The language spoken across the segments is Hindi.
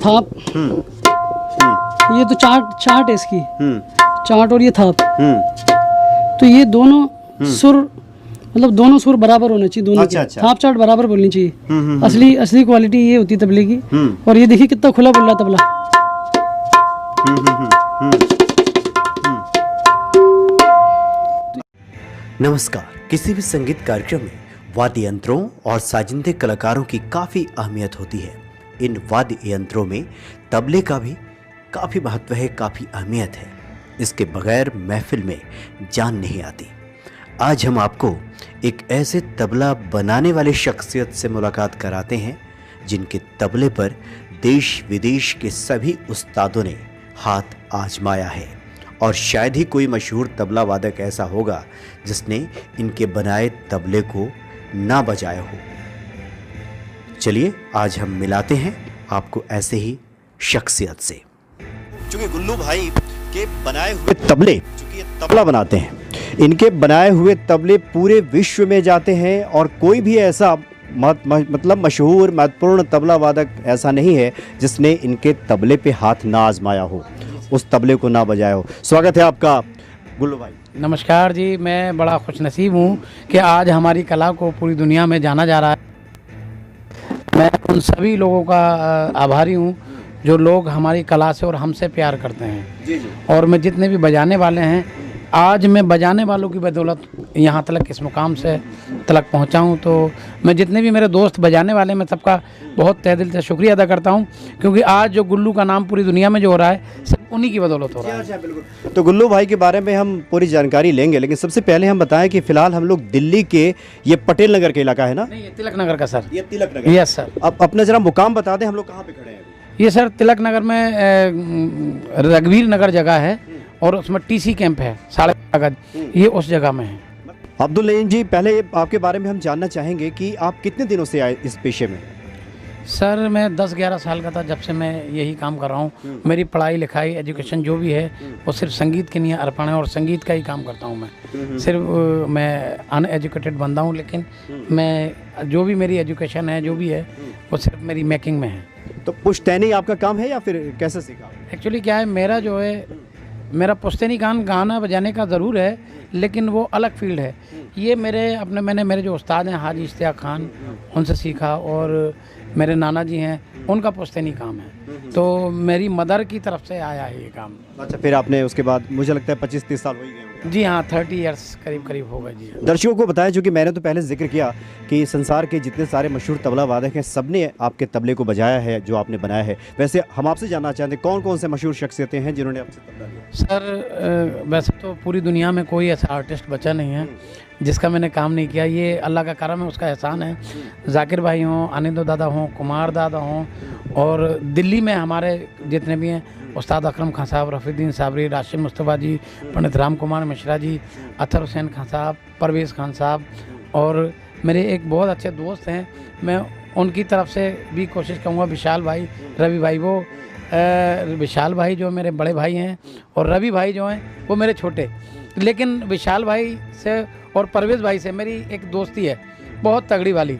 थाप, ये तो चाट है इसकी, चाट और ये थाप। तो ये दोनों सुर, मतलब दोनों सुर बराबर होने चाहिए दोनों के। थाप चाट बराबर बोलनी चाहिए। असली क्वालिटी ये होती है तबले की। और ये देखिए कितना खुला बोल रहा तबला। नमस्कार। किसी भी संगीत कार्यक्रम में वाद्य यंत्रों और साजिंदे कलाकारों की काफ़ी अहमियत होती है। इन वाद्य यंत्रों में तबले का भी काफ़ी महत्व है, काफ़ी अहमियत है। इसके बगैर महफिल में जान नहीं आती। आज हम आपको एक ऐसे तबला बनाने वाले शख्सियत से मुलाकात कराते हैं जिनके तबले पर देश विदेश के सभी उस्तादों ने हाथ आजमाया है, और शायद ही कोई मशहूर तबला वादक ऐसा होगा जिसने इनके बनाए तबले को ना बजाया हो। चलिए आज हम मिलाते हैं आपको ऐसे ही शख्सियत से। चूँकि गुल्लू भाई के बनाए हुए तबले, चूँकि ये तबला बनाते हैं, इनके बनाए हुए तबले पूरे विश्व में जाते हैं, और कोई भी ऐसा मतलब मशहूर महत्वपूर्ण तबला वादक ऐसा नहीं है जिसने इनके तबले पे हाथ ना आजमाया हो, उस तबले को ना बजाया हो। स्वागत है आपका गुल्लू भाई। नमस्कार जी, मैं बड़ा खुशनसीब हूँ कि आज हमारी कला को पूरी दुनिया में जाना जा रहा है। मैं उन सभी लोगों का आभारी हूँ जो लोग हमारी कला से और हमसे प्यार करते हैं। जी जी। और मैं जितने भी बजाने वाले हैं, आज मैं बजाने वालों की बदौलत यहाँ तक इस मुकाम से तलक पहुँचा हूँ। तो मैं जितने भी मेरे दोस्त बजाने वाले, मैं सबका बहुत तहे दिल से शुक्रिया अदा करता हूँ, क्योंकि आज जो गुल्लू का नाम पूरी दुनिया में जो हो रहा है सिर्फ उन्हीं की बदौलत हो रहा है। बिल्कुल। तो गुल्लू भाई के बारे में हम पूरी जानकारी लेंगे, लेकिन सबसे पहले हम बताएं कि फिलहाल हम लोग दिल्ली के, ये पटेल नगर के इलाका है ना? नहीं, ये तिलक नगर का सर। ये तिलक नगर। Yes sir. अब अपना जरा मुकाम बता दें, हम लोग कहाँ पे खड़े हैं? ये सर तिलक नगर में रघुवीर नगर जगह है, और उसमें टीसी कैंप है 4.5 गज, ये उस जगह में है। अब्दुल नईम जी, पहले आपके बारे में हम जानना चाहेंगे कि आप कितने दिनों से आए इस पेशे में? सर मैं 10-11 साल का था जब से मैं यही काम कर रहा हूँ। मेरी पढ़ाई लिखाई एजुकेशन जो भी है वो सिर्फ संगीत के लिए अर्पण है, और संगीत का ही काम करता हूँ मैं। सिर्फ मैं अनएजुकेटेड बंदा हूँ, लेकिन मैं जो भी मेरी एजुकेशन है जो भी है वो सिर्फ मेरी मेकिंग में है। तो पुश्तैनी आपका काम है या फिर कैसे सीखा? एक्चुअली क्या है, मेरा जो है, मेरा पुश्तैनी गाना बजाने का ज़रूर है, लेकिन वो अलग फील्ड है। ये मैंने मेरे जो उस्ताद हैं हाजी इश्तियाक खान, उनसे सीखा, और मेरे नाना जी हैं, उनका पुश्तैनी काम है। तो मेरी मदर की तरफ से आया है ये काम। अच्छा, फिर आपने उसके बाद मुझे लगता है 25-30 साल हो ही गए होंगे। जी हाँ, 30 ईयर्स करीब हो गए जी। दर्शकों को बताया, जो कि मैंने तो पहले जिक्र किया कि संसार के जितने सारे मशहूर तबला वादक हैं सब ने आपके तबले को बजाया है जो आपने बनाया है। वैसे हम आपसे जानना चाहते हैं कौन कौन से मशहूर शख्सियतें हैं जिन्होंने आपसे तबला लिया? सर वैसे तो पूरी दुनिया में कोई ऐसा आर्टिस्ट बचा नहीं है जिसका मैंने काम नहीं किया। ये अल्लाह का करम है, उसका एहसान है। जाकिर भाई हों, आनंदो दादा हों, कुमार दादा हों, और दिल्ली में हमारे जितने भी हैं, उस्ताद अकरम खान साहब, रफ़ीउद्दीन साबरी, राशिद मुस्तफ़ा जी, पंडित राम कुमार मिश्रा जी, अतर हुसैन खान साहब, परवेज़ खान साहब, और मेरे एक बहुत अच्छे दोस्त हैं, मैं उनकी तरफ से भी कोशिश करूँगा, विशाल भाई, रवि भाई। वो विशाल भाई जो मेरे बड़े भाई हैं, और रवि भाई जो हैं वो मेरे छोटे। लेकिन विशाल भाई से और परवेज़ भाई से मेरी एक दोस्ती है बहुत तगड़ी वाली।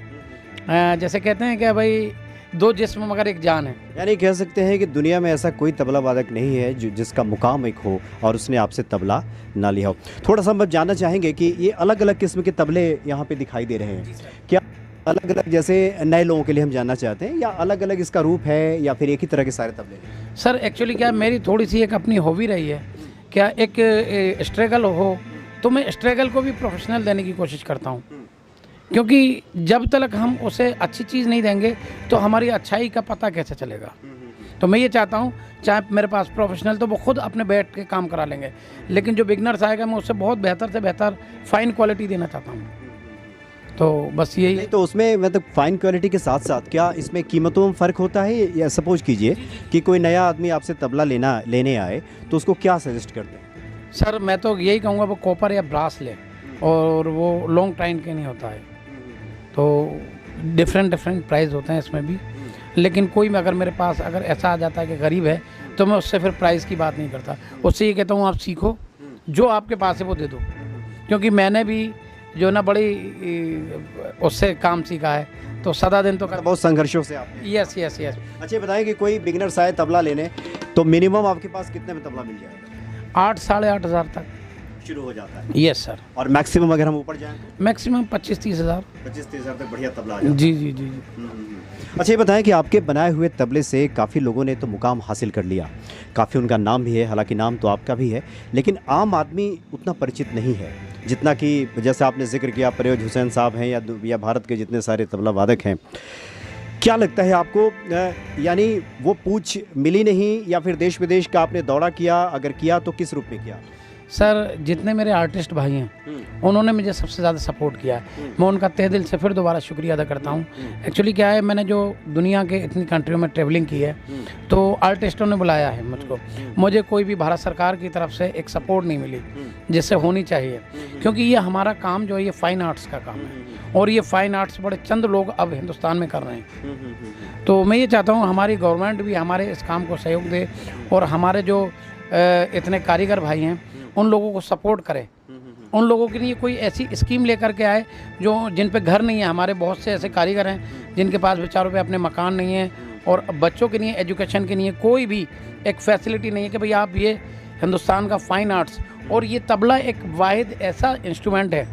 जैसे कहते हैं कि भाई दो जिस्म मगर एक जान है। यानी कह सकते हैं कि दुनिया में ऐसा कोई तबला वादक नहीं है जिसका मुकाम एक हो और उसने आपसे तबला ना लिया हो। थोड़ा सा हम जानना चाहेंगे कि ये अलग अलग किस्म के तबले यहाँ पे दिखाई दे रहे हैं, क्या अलग अलग जैसे नए लोगों के लिए हम जानना चाहते हैं, या अलग अलग इसका रूप है, या फिर एक ही तरह के सारे तबले? सर एक्चुअली क्या, मेरी थोड़ी सी एक अपनी हॉबी रही है, क्या एक स्ट्रगल हो तो मैं स्ट्रगल को भी प्रोफेशनल देने की कोशिश करता हूँ, क्योंकि जब तक हम उसे अच्छी चीज़ नहीं देंगे तो हमारी अच्छाई का पता कैसे चलेगा। तो मैं ये चाहता हूँ, चाहे मेरे पास प्रोफेशनल तो वो खुद अपने बैठ के काम करा लेंगे, लेकिन जो बिगनर्स आएगा मैं उससे बहुत बेहतर से बेहतर फाइन क्वालिटी देना चाहता हूँ। तो बस यही। तो उसमें मतलब फाइन क्वालिटी के साथ साथ क्या इसमें कीमतों में फ़र्क होता है? या सपोज कीजिए कि कोई नया आदमी आपसे तबला लेने आए तो उसको क्या सजेस्ट करते हैं? सर मैं तो यही कहूँगा वो कॉपर या ब्रास ले, और वो लॉन्ग टाइम के नहीं होता है। तो डिफरेंट प्राइस होते हैं इसमें भी, लेकिन कोई में अगर मेरे पास अगर ऐसा आ जाता है कि गरीब है तो मैं उससे फिर प्राइस की बात नहीं करता। उससे ये कहता हूँ आप सीखो, जो आपके पास है वो दे दो, क्योंकि मैंने भी जो ना बड़ी उससे काम सीखा है, तो सदा दिन तो बहुत संघर्षों से आप। Yes yes yes. अच्छा बताएं कि कोई बिगिनर्स आए तबला लेने तो मिनिमम आपके पास कितने में तबला मिल जाएगा? 8 साढ़े 8 हज़ार तक शुरू हो जाता है। Yes sir. और मैक्सिमम अगर हम ऊपर जाएं तो मैक्सिमम 25-30 हज़ार। 25-30 हज़ार तक बढ़िया तबला आ जाता है। जी जी जी जी। अच्छा ये बताएं कि आपके बनाए हुए तबले से काफ़ी लोगों ने तो मुकाम हासिल कर लिया, काफ़ी उनका नाम भी है, हालांकि नाम तो आपका भी है, लेकिन आम आदमी उतना परिचित नहीं है जितना कि जैसे आपने जिक्र किया परवेज़ हुसैन साहब हैं या भारत के जितने सारे तबला वादक हैं। क्या लगता है आपको, यानी वो पूछ मिली नहीं या फिर देश विदेश का आपने दौरा किया, अगर किया तो किस रूप में किया? सर जितने मेरे आर्टिस्ट भाई हैं उन्होंने मुझे सबसे ज़्यादा सपोर्ट किया है, मैं उनका तहे दिल से फिर दोबारा शुक्रिया अदा करता हूँ। एक्चुअली क्या है, मैंने जो दुनिया के इतनी कंट्रियों में ट्रेवलिंग की है तो आर्टिस्टों ने बुलाया है मुझको, मुझे कोई भी भारत सरकार की तरफ से एक सपोर्ट नहीं मिली जिससे होनी चाहिए, क्योंकि ये हमारा काम जो है ये फ़ाइन आर्ट्स का काम है और ये फ़ाइन आर्ट्स बड़े चंद लोग अब हिंदुस्तान में कर रहे हैं। तो मैं ये चाहता हूँ हमारी गवर्नमेंट भी हमारे इस काम को सहयोग दे और हमारे जो इतने कारीगर भाई हैं उन लोगों को सपोर्ट करे, उन लोगों के लिए कोई ऐसी स्कीम लेकर के आए जो जिन पे घर नहीं है। हमारे बहुत से ऐसे कारीगर हैं जिनके पास बेचारों पे अपने मकान नहीं है और बच्चों के लिए एजुकेशन के लिए कोई भी एक फैसिलिटी नहीं है कि भाई आप ये हिंदुस्तान का फ़ाइन आर्ट्स, और ये तबला एक वाहिद ऐसा इंस्ट्रूमेंट है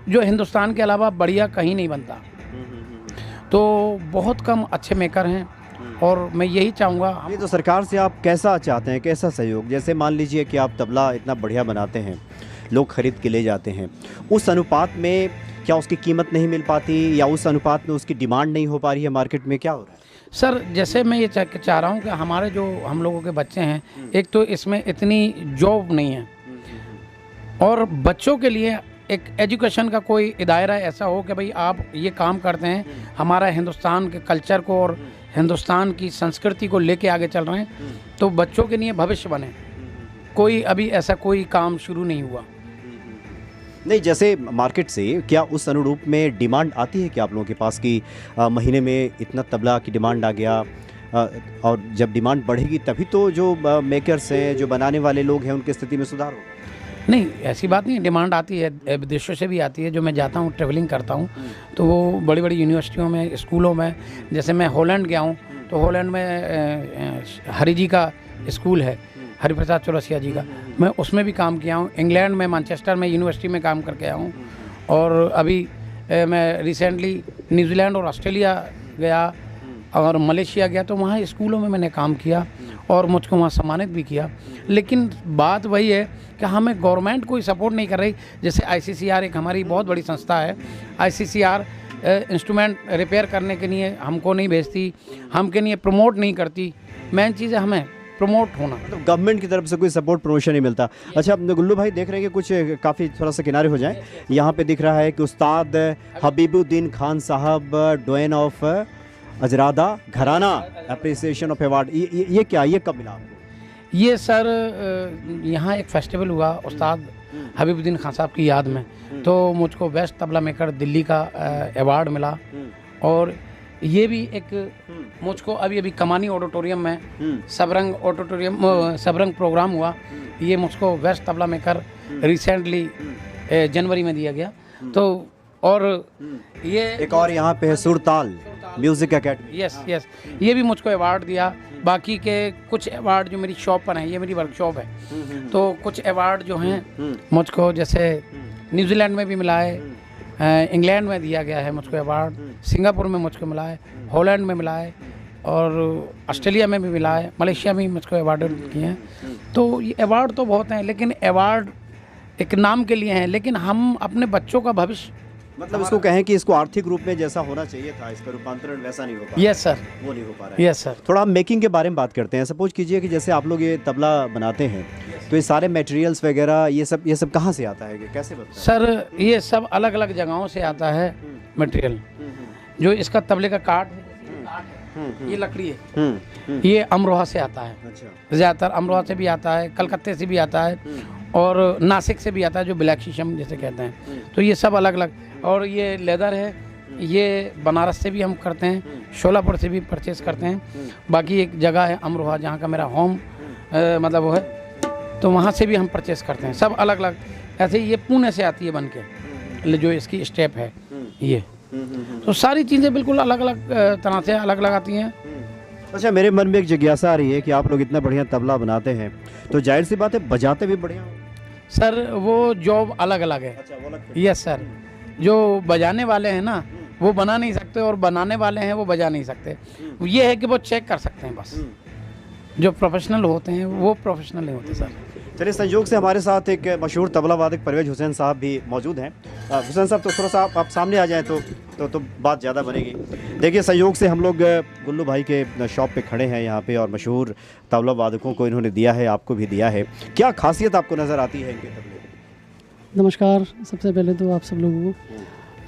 जो हिंदुस्तान के अलावा बढ़िया कहीं नहीं बनता। तो बहुत कम अच्छे मेकर हैं और मैं यही चाहूँगा। ये तो सरकार से आप कैसा चाहते हैं, कैसा सहयोग? जैसे मान लीजिए कि आप तबला इतना बढ़िया बनाते हैं, लोग खरीद के ले जाते हैं, उस अनुपात में क्या उसकी कीमत नहीं मिल पाती या उस अनुपात में उसकी डिमांड नहीं हो पा रही है मार्केट में, क्या हो रहा है? सर जैसे मैं ये चाह रहा हूँ कि हमारे जो हम लोगों के बच्चे हैं, एक तो इसमें इतनी जॉब नहीं है और बच्चों के लिए एक एजुकेशन का कोई दायरा ऐसा हो कि भाई आप ये काम करते हैं, हमारा हिंदुस्तान के कल्चर को और हिंदुस्तान की संस्कृति को लेके आगे चल रहे हैं, तो बच्चों के लिए भविष्य बने। कोई अभी ऐसा कोई काम शुरू नहीं हुआ। नहीं, जैसे मार्केट से क्या उस अनुरूप में डिमांड आती है कि आप लोगों के पास कि महीने में इतना तबला की डिमांड आ गया, और जब डिमांड बढ़ेगी तभी तो जो मेकर्स हैं, जो बनाने वाले लोग हैं, उनकी स्थिति में सुधार होगा? नहीं, ऐसी बात नहीं, डिमांड आती है, विदेशों से भी आती है। जो मैं जाता हूँ ट्रेवलिंग करता हूँ तो वो बड़ी बड़ी यूनिवर्सिटियों में, स्कूलों में, जैसे मैं हॉलैंड गया हूँ तो हॉलैंड में हरि जी का स्कूल है, हरिप्रसाद चौरसिया जी का, मैं उसमें भी काम किया हूँ। इंग्लैंड में मैनचेस्टर में यूनिवर्सिटी में काम करके आया हूँ और अभी मैं रिसेंटली न्यूजीलैंड और ऑस्ट्रेलिया गया और मलेशिया गया, तो वहाँ स्कूलों में मैंने काम किया और मुझको वहाँ सम्मानित भी किया। लेकिन बात वही है कि हमें गवर्नमेंट कोई सपोर्ट नहीं कर रही। जैसे ICCR एक हमारी बहुत बड़ी संस्था है, ICCR इंस्ट्रूमेंट रिपेयर करने के लिए हमको नहीं भेजती, हमके लिए प्रमोट नहीं करती। मेन चीज़ है हमें प्रमोट होना, मतलब गवर्नमेंट की तरफ से कोई सपोर्ट प्रमोशन नहीं मिलता। अच्छा गुल्लू भाई, देख रहे हैं कि कुछ काफ़ी थोड़ा सा किनारे हो जाए, यहाँ पे दिख रहा है कि उस्ताद हबीबुद्दीन खान साहब, डोयन ऑफ अजरादा घराना अप्रिसिएशन ऑफ अवार्ड, ये क्या, ये कब मिला आपको? ये सर यहाँ एक फेस्टिवल हुआ उस्ताद हबीबुद्दीन खान साहब की याद में, तो मुझको बेस्ट तबला मेकर दिल्ली का अवार्ड मिला। और ये भी एक मुझको अभी कमानी ऑडिटोरियम में सबरंग प्रोग्राम हुआ, ये मुझको बेस्ट तबला मेकर रिसेंटली जनवरी में दिया गया। तो और ये एक और यहाँ पे है सुरताल म्यूजिक एकेडमी, यस, ये भी मुझको अवार्ड दिया। बाकी के कुछ अवार्ड जो मेरी शॉप पर हैं, ये मेरी वर्कशॉप है, तो कुछ अवार्ड जो हैं मुझको, जैसे न्यूजीलैंड में भी मिला है, इंग्लैंड में दिया गया है मुझको अवार्ड, सिंगापुर में मुझको मिला है, हॉलैंड में मिला है और ऑस्ट्रेलिया में भी मिला है, मलेशिया में भी मुझको अवार्ड किए हैं। तो ये अवार्ड तो बहुत हैं, लेकिन अवार्ड एक नाम के लिए हैं, लेकिन हम अपने बच्चों का भविष्य, मतलब इसको कहें कि इसको आर्थिक रूप में जैसा होना चाहिए था, इसका रूपांतरण वैसा नहीं हो पा रहा। यस सर, वो नहीं हो पा रहा है। Yes sir. थोड़ा हम मेकिंग के बारे में बात करते हैं। सपोज कीजिए कि जैसे आप लोग ये तबला बनाते हैं, तो ये सारे मटेरियल्स वगैरह ये सब कहाँ से आता है, कैसे बनता है? सर ये सब अलग अलग जगहों से आता है मटेरियल। जो इसका तबले का काट है, ये लकड़ी है, ये अमरोहा से आता है। अच्छा। ज़्यादातर अमरोहा से भी आता है, कलकत्ते से भी आता है और नासिक से भी आता है, जो ब्लैक शीशम जैसे कहते हैं। तो ये सब अलग अलग। और ये लेदर है, ये बनारस से भी हम करते हैं, शोलापुर से भी परचेज़ करते हैं। बाकी एक जगह है अमरोहा जहाँ का मेरा होम मतलब वो है, तो वहाँ से भी हम परचेज़ करते हैं। सब अलग अलग ऐसे ही। ये पुणे से आती है बन के, जो इसकी स्टेप है ये, तो सारी चीज़ें बिल्कुल अलग अलग तरह से अलग अलग आती हैं। अच्छा, मेरे मन में एक जिज्ञासा आ रही है कि आप लोग इतना बढ़िया तबला बनाते हैं तो जाहिर सी बात है बजाते भी बढ़िया हो। सर वो जॉब अलग अलग है। अच्छा, वो अलग यस सर, जो बजाने वाले हैं ना वो बना नहीं सकते और बनाने वाले हैं वो बजा नहीं सकते। ये है कि वो चेक कर सकते हैं बस। जो प्रोफेशनल होते हैं वो प्रोफेशनल ही होते हैं सर। चलिए, संयोग से हमारे साथ एक मशहूर तबला वादक परवेज हुसैन साहब भी मौजूद हैं। हुसैन साहब, तो थोड़ा सा आप सामने आ जाएं तो बात ज़्यादा बनेगी। देखिए, संयोग से हम लोग गुल्लू भाई के शॉप पे खड़े हैं यहाँ पे, और मशहूर तबला वादकों को इन्होंने दिया है, आपको भी दिया है। क्या खासियत आपको नज़र आती है इनके तबले? नमस्कार, सबसे पहले तो आप सब लोगों को।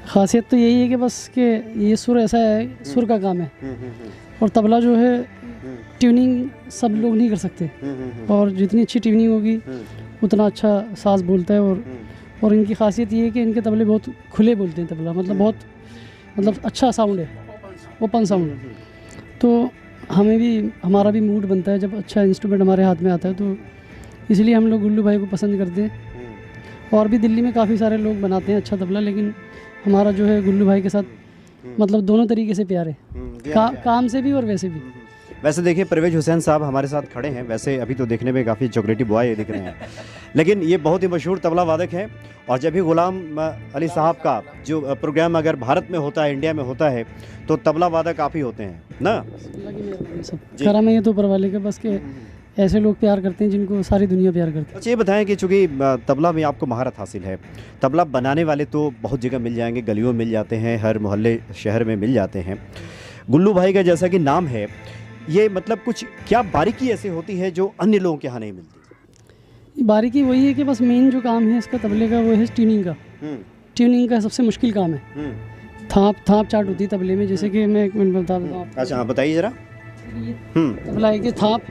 खासियत तो यही है कि बस कि ये सुर ऐसा है, सुर का काम है, और तबला जो है ट्यूनिंग सब लोग नहीं कर सकते, और जितनी अच्छी ट्यूनिंग होगी उतना अच्छा साज बोलता है। और इनकी खासियत ये है कि इनके तबले बहुत खुले बोलते हैं तबला, मतलब अच्छा साउंड है, ओपन साउंड। तो हमारा भी मूड बनता है जब अच्छा इंस्ट्रूमेंट हमारे हाथ में आता है, तो इसलिए हम लोग गुल्लू भाई को पसंद करते हैं। और भी दिल्ली में काफ़ी सारे लोग बनाते हैं अच्छा तबला, लेकिन हमारा जो है गुल्लू भाई के साथ मतलब दोनों तरीके से प्यार है, काम से भी और वैसे भी। वैसे देखिए, परवेज हुसैन साहब हमारे साथ खड़े हैं। वैसे अभी तो देखने में काफ़ी चॉकलेटी बॉय दिख रहे हैं, लेकिन ये बहुत ही मशहूर तबला वादक हैं। और जब भी गुलाम अली साहब का जो प्रोग्राम अगर भारत में होता है, इंडिया में होता है, तो तबला वादक आप ही होते हैं ना। करा मैं ये तो ऊपर वाले के बस के ऐसे लोग प्यार करते हैं जिनको सारी दुनिया प्यार करती है। अच्छा, ये बताएं कि चूँकि तबला में आपको महारत हासिल है, तबला बनाने वाले तो बहुत जगह मिल जाएंगे, गलियों में मिल जाते हैं, हर मोहल्ले शहर में मिल जाते हैं। गुल्लू भाई का जैसा कि नाम है, ये मतलब कुछ क्या बारीकी ऐसी होती है जो अन्य लोगों के यहाँ नहीं मिलती? बारीकी वही है कि बस मेन जो काम है इसका तबले का वो है ट्यूनिंग का। ट्यूनिंग का सबसे मुश्किल काम है। थाप चाट होती है तबले में, जैसे कि मैं एक मिनट बता देता हूँ। अच्छा, हाँ बताइए ज़रा। तबला है कि थाप,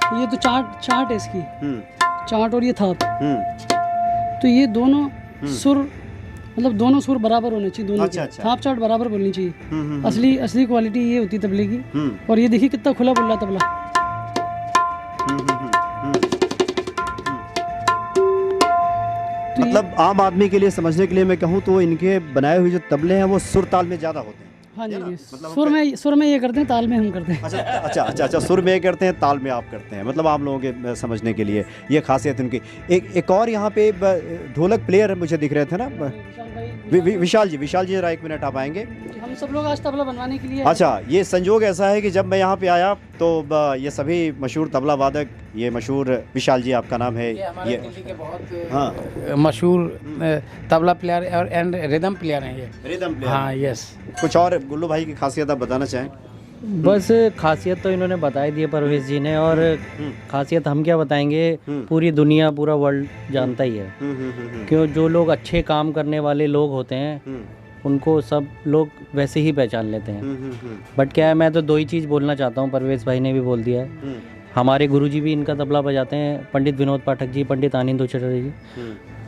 ये तो चाट है इसकी, चाट और ये थाप। तो ये दोनों सुर मतलब दोनों सुर बराबर होने चाहिए दोनों के। थाप चाट बराबर बोलनी चाहिए। असली क्वालिटी ये होती है तबले की। और ये देखिए कितना खुला बोल रहा तबला। मतलब आम आदमी के लिए समझने के लिए मैं कहूँ तो इनके बनाए हुए जो तबले हैं वो सुर ताल में ज़्यादा होते हैं। हाँ जी, मतलब सुर में ये करते हैं, ताल में हम करते हैं। अच्छा, सुर में ये करते हैं, ताल में आप करते हैं। मतलब आप लोगों के समझने के लिए ये खासियत उनकी। एक और यहाँ पे ढोलक प्लेयर मुझे दिख रहे थे ना, विशाल जी जरा एक मिनट आप आएंगे। हम सब लोग आज तबला बनवाने के लिए। अच्छा, ये संजोग ऐसा है कि जब मैं यहाँ पे आया तो ये सभी मशहूर तबला वादक, ये मशहूर विशाल जी आपका नाम है, ये दिल्ली के बहुत मशहूर तबला प्लेयर और एंड रिदम प्लेयर हैं ये। रिदम प्लेयर, हाँ यस। कुछ और गुल्लू भाई की खासियत आप बताना चाहें? बस खासियत तो इन्होंने बता ही दी है परवेज जी ने, और खासियत हम क्या बताएंगे, पूरी दुनिया पूरा वर्ल्ड जानता ही है। क्यों, जो लोग अच्छे काम करने वाले लोग होते हैं उनको सब लोग वैसे ही पहचान लेते हैं। बट क्या है, मैं तो दो ही चीज़ बोलना चाहता हूँ, परवेज भाई ने भी बोल दिया है। हमारे गुरुजी भी इनका तबला बजाते हैं, पंडित विनोद पाठक जी, पंडित आनंद चटर्जी जी।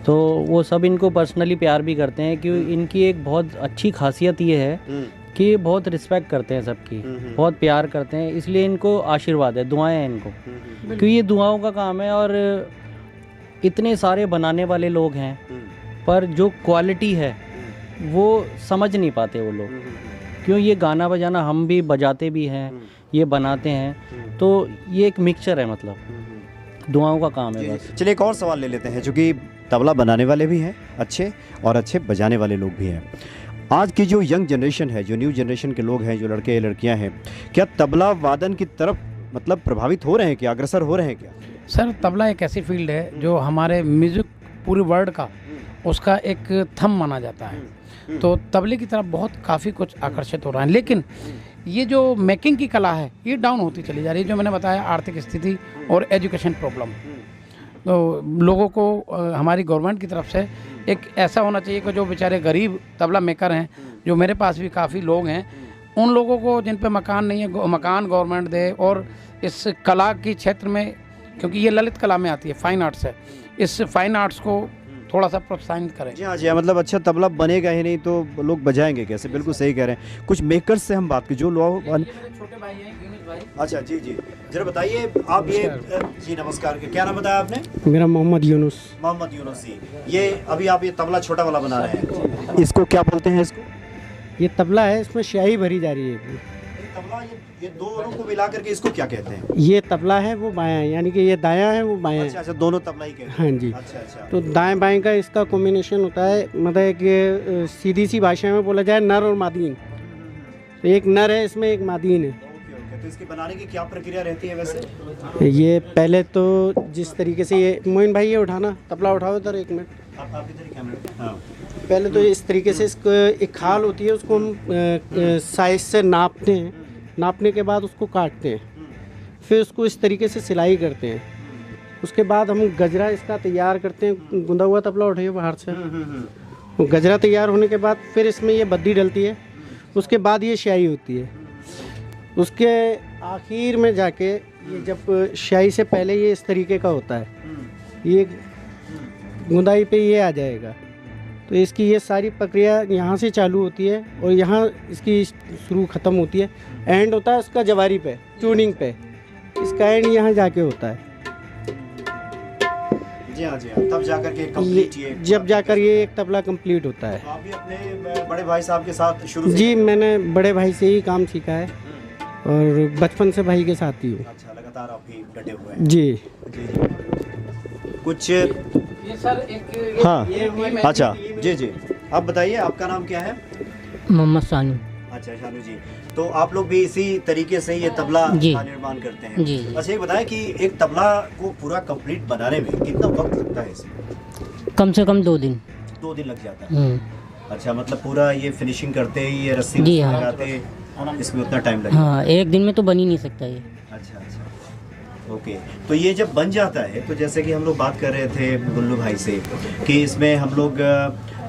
तो वो सब इनको पर्सनली प्यार भी करते हैं, क्योंकि इनकी एक बहुत अच्छी खासियत ये है कि बहुत रिस्पेक्ट करते हैं सबकी, बहुत प्यार करते हैं। इसलिए इनको आशीर्वाद है, दुआएं हैं इनको, क्योंकि ये दुआओं का काम है। और इतने सारे बनाने वाले लोग हैं, पर जो क्वालिटी है वो समझ नहीं पाते वो लोग। क्यों, ये गाना बजाना हम भी बजाते भी हैं, ये बनाते हैं, तो ये एक मिक्सचर है, मतलब दुआओं का काम है बस। चलिए एक और सवाल ले लेते हैं, चूँकि तबला बनाने वाले भी हैं अच्छे और अच्छे बजाने वाले लोग भी हैं। आज की जो यंग जनरेशन है, जो न्यू जनरेशन के लोग हैं, जो लड़के लड़कियां हैं, क्या तबला वादन की तरफ मतलब प्रभावित हो रहे हैं, क्या अग्रसर हो रहे हैं क्या? सर, तबला एक ऐसी फील्ड है जो हमारे म्यूज़िक पूरे वर्ल्ड का उसका एक थंब माना जाता है। तो तबले की तरफ बहुत काफ़ी कुछ आकर्षित हो रहा है, लेकिन ये जो मेकिंग की कला है ये डाउन होती चली जा रही है। जो मैंने बताया, आर्थिक स्थिति और एजुकेशन प्रॉब्लम, तो लोगों को हमारी गवर्नमेंट की तरफ से एक ऐसा होना चाहिए कि जो बेचारे गरीब तबला मेकर हैं, जो मेरे पास भी काफ़ी लोग हैं, उन लोगों को जिन पे मकान नहीं है, मकान गवर्नमेंट दे। और इस कला की क्षेत्र में, क्योंकि ये ललित कला में आती है, फाइन आर्ट्स है, इस फाइन आर्ट्स को थोड़ा सा प्रोत्साहित करें। जी हाँ जी हाँ, मतलब अच्छा तबला बनेगा ही नहीं तो लोग बजाएंगे कैसे? बिल्कुल सही कह रहे हैं। कुछ मेकर्स से हम बात की जो लोग छोटे भाई हैं यूनुस भाई। अच्छा जी जी, जरा बताइए आप ये जी नमस्कार, क्या नाम बताया आपने? मेरा मोहम्मद यूनुस। मोहम्मद यूनुस जी, ये अभी आप ये तबला छोटा वाला बना रहे हैं, इसको क्या बोलते हैं? इसको ये तबला है, इसमें स्याही भरी जा रही है। तबला ये दोनों को मिला करके इसको क्या कहते हैं? ये तबला है, वो बायां है, यानी कि ये दायां है, वो बायां है। अच्छा अच्छा, दोनों तबला ही कहते हैं। हाँ जी। अच्छा अच्छा, तो दाएं बाएं का इसका कॉम्बिनेशन होता है, मतलब कि सीधी सी भाषा में बोला जाए नर और मादीन। तो एक नर है इसमें, एक मादीन है। Okay okay. तो इसके बनाने की क्या प्रक्रिया रहती है वैसे? ये पहले तो जिस तरीके से ये मोइन भाई, ये उठाना, तबला उठाओ इधर, 1 मिनट। आप इधर ही कैमरा। हाँ। पहले तो इस तरीके से इसको एक खाल होती है, उसको हम साइज से नापते हैं। नापने के बाद उसको काटते हैं, फिर उसको इस तरीके से सिलाई करते हैं। उसके बाद हम गजरा इसका तैयार करते हैं। गुंदा हुआ तबला उठाइए बाहर से। वो गजरा तैयार होने के बाद फिर इसमें ये बद्दी डलती है, उसके बाद ये स्याही होती है। उसके आखिर में जाके ये जब स्याही से पहले ये इस तरीके का होता है, ये गुंदाई पे ये आ जाएगा। तो इसकी ये सारी प्रक्रिया यहाँ से चालू होती है और यहाँ इसकी शुरू ख़त्म होती है। एंड होता है उसका जवारी पे, ट्यूनिंग पे। इसका एंड यहाँ जाके होता है। जी हाँ जी हाँ, तब जाकर के कंप्लीट ये जब जाकर ये एक तबला कंप्लीट होता है। तो आप भी अपने बड़े भाई साहब के साथ शुरू से? जी, मैंने बड़े भाई से ही काम सीखा है और बचपन से भाई के साथ ही हूँ। अच्छा, लगातार आप भी डटे हुए हैं। जी कुछ ये सर एक हाँ अच्छा जी जी, आप बताइए आपका नाम क्या है? मोहम्मद सानू। अच्छा शानू जी, तो आप लोग भी इसी तरीके से ये तबला जी। का निर्माण करते हैं? जी। अच्छा ये बताएं कि एक तबला को पूरा कंप्लीट बनाने में कितना वक्त लगता है इसमें? कम से कम 2 दिन। 2 दिन लग जाता है। अच्छा, मतलब पूरा ये फिनिशिंग करते ही, ये रस्सी जी हाँ। लगाते, इसमें उतना टाइम लगता है? हाँ, 1 दिन में तो बन ही नहीं सकता ये। अच्छा अच्छा, ओके। तो ये जब बन जाता है, तो जैसे कि हम लोग बात कर रहे थे गुल्लू भाई से कि इसमें हम लोग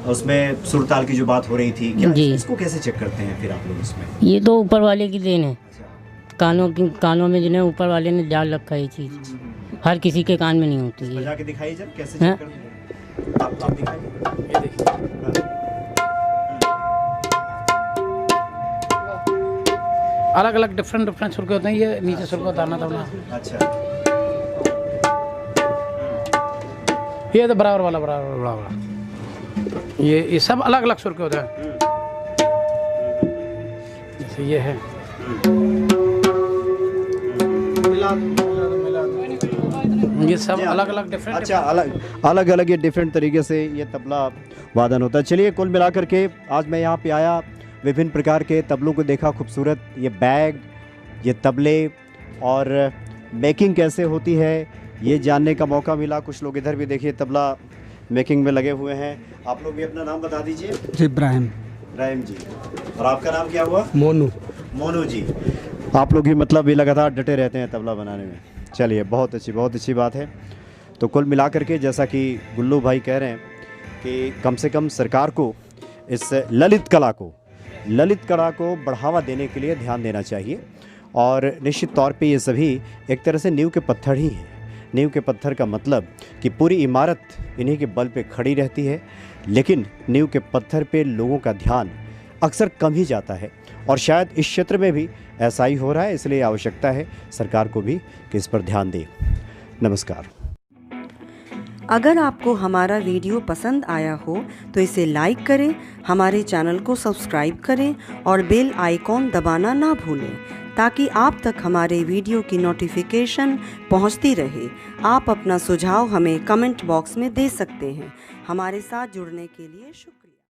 उसमें सुर ताल की जो बात हो रही थी, क्या जी। इसको कैसे चेक करते हैं फिर आप लोग इसमें? ये तो ऊपर वाले की देन है। अच्छा, कानों में जिन्हें ऊपर वाले ने डाल रखा है ये चीज़, हर किसी के कान में नहीं होती है। बजा के दिखाइए जरा कैसे हाँ? चेक करते हैं। आप दिखाइए, ये देखिए। अलग अलग डिफरेंट सुर के होते हैं। ये नीचे सुर को उतारना था। अच्छा, ये तो बराबर वाला ये सब अलग अलग सुर के होते हैं। जैसे ये है, ये सब अलग अलग डिफरेंट। अच्छा, अलग अलग ये डिफरेंट तरीके से ये तबला वादन होता है। चलिए, कुल मिलाकर के आज मैं यहाँ पे आया, विभिन्न प्रकार के तबलों को देखा, खूबसूरत ये बैग, ये तबले और मेकिंग कैसे होती है ये जानने का मौका मिला। कुछ लोग इधर भी देखिए तबला मेकिंग में लगे हुए हैं। आप लोग भी अपना नाम बता दीजिए। इब्राहिम जी। और आपका नाम क्या हुआ? मोनू जी। आप लोग भी मतलब भी लगातार डटे रहते हैं तबला बनाने में। चलिए, बहुत अच्छी बात है। तो कुल मिलाकर के जैसा कि गुल्लू भाई कह रहे हैं कि कम से कम सरकार को इस ललित कला को बढ़ावा देने के लिए ध्यान देना चाहिए। और निश्चित तौर पे ये सभी एक तरह से नींव के पत्थर ही हैं। नींव के पत्थर का मतलब कि पूरी इमारत इन्हीं के बल पे खड़ी रहती है, लेकिन नींव के पत्थर पे लोगों का ध्यान अक्सर कम ही जाता है। और शायद इस क्षेत्र में भी ऐसा ही हो रहा है, इसलिए आवश्यकता है सरकार को भी कि इस पर ध्यान दे। नमस्कार। अगर आपको हमारा वीडियो पसंद आया हो तो इसे लाइक करें, हमारे चैनल को सब्सक्राइब करें और बेल आइकॉन दबाना ना भूलें ताकि आप तक हमारे वीडियो की नोटिफिकेशन पहुंचती रहे। आप अपना सुझाव हमें कमेंट बॉक्स में दे सकते हैं। हमारे साथ जुड़ने के लिए शुक्रिया।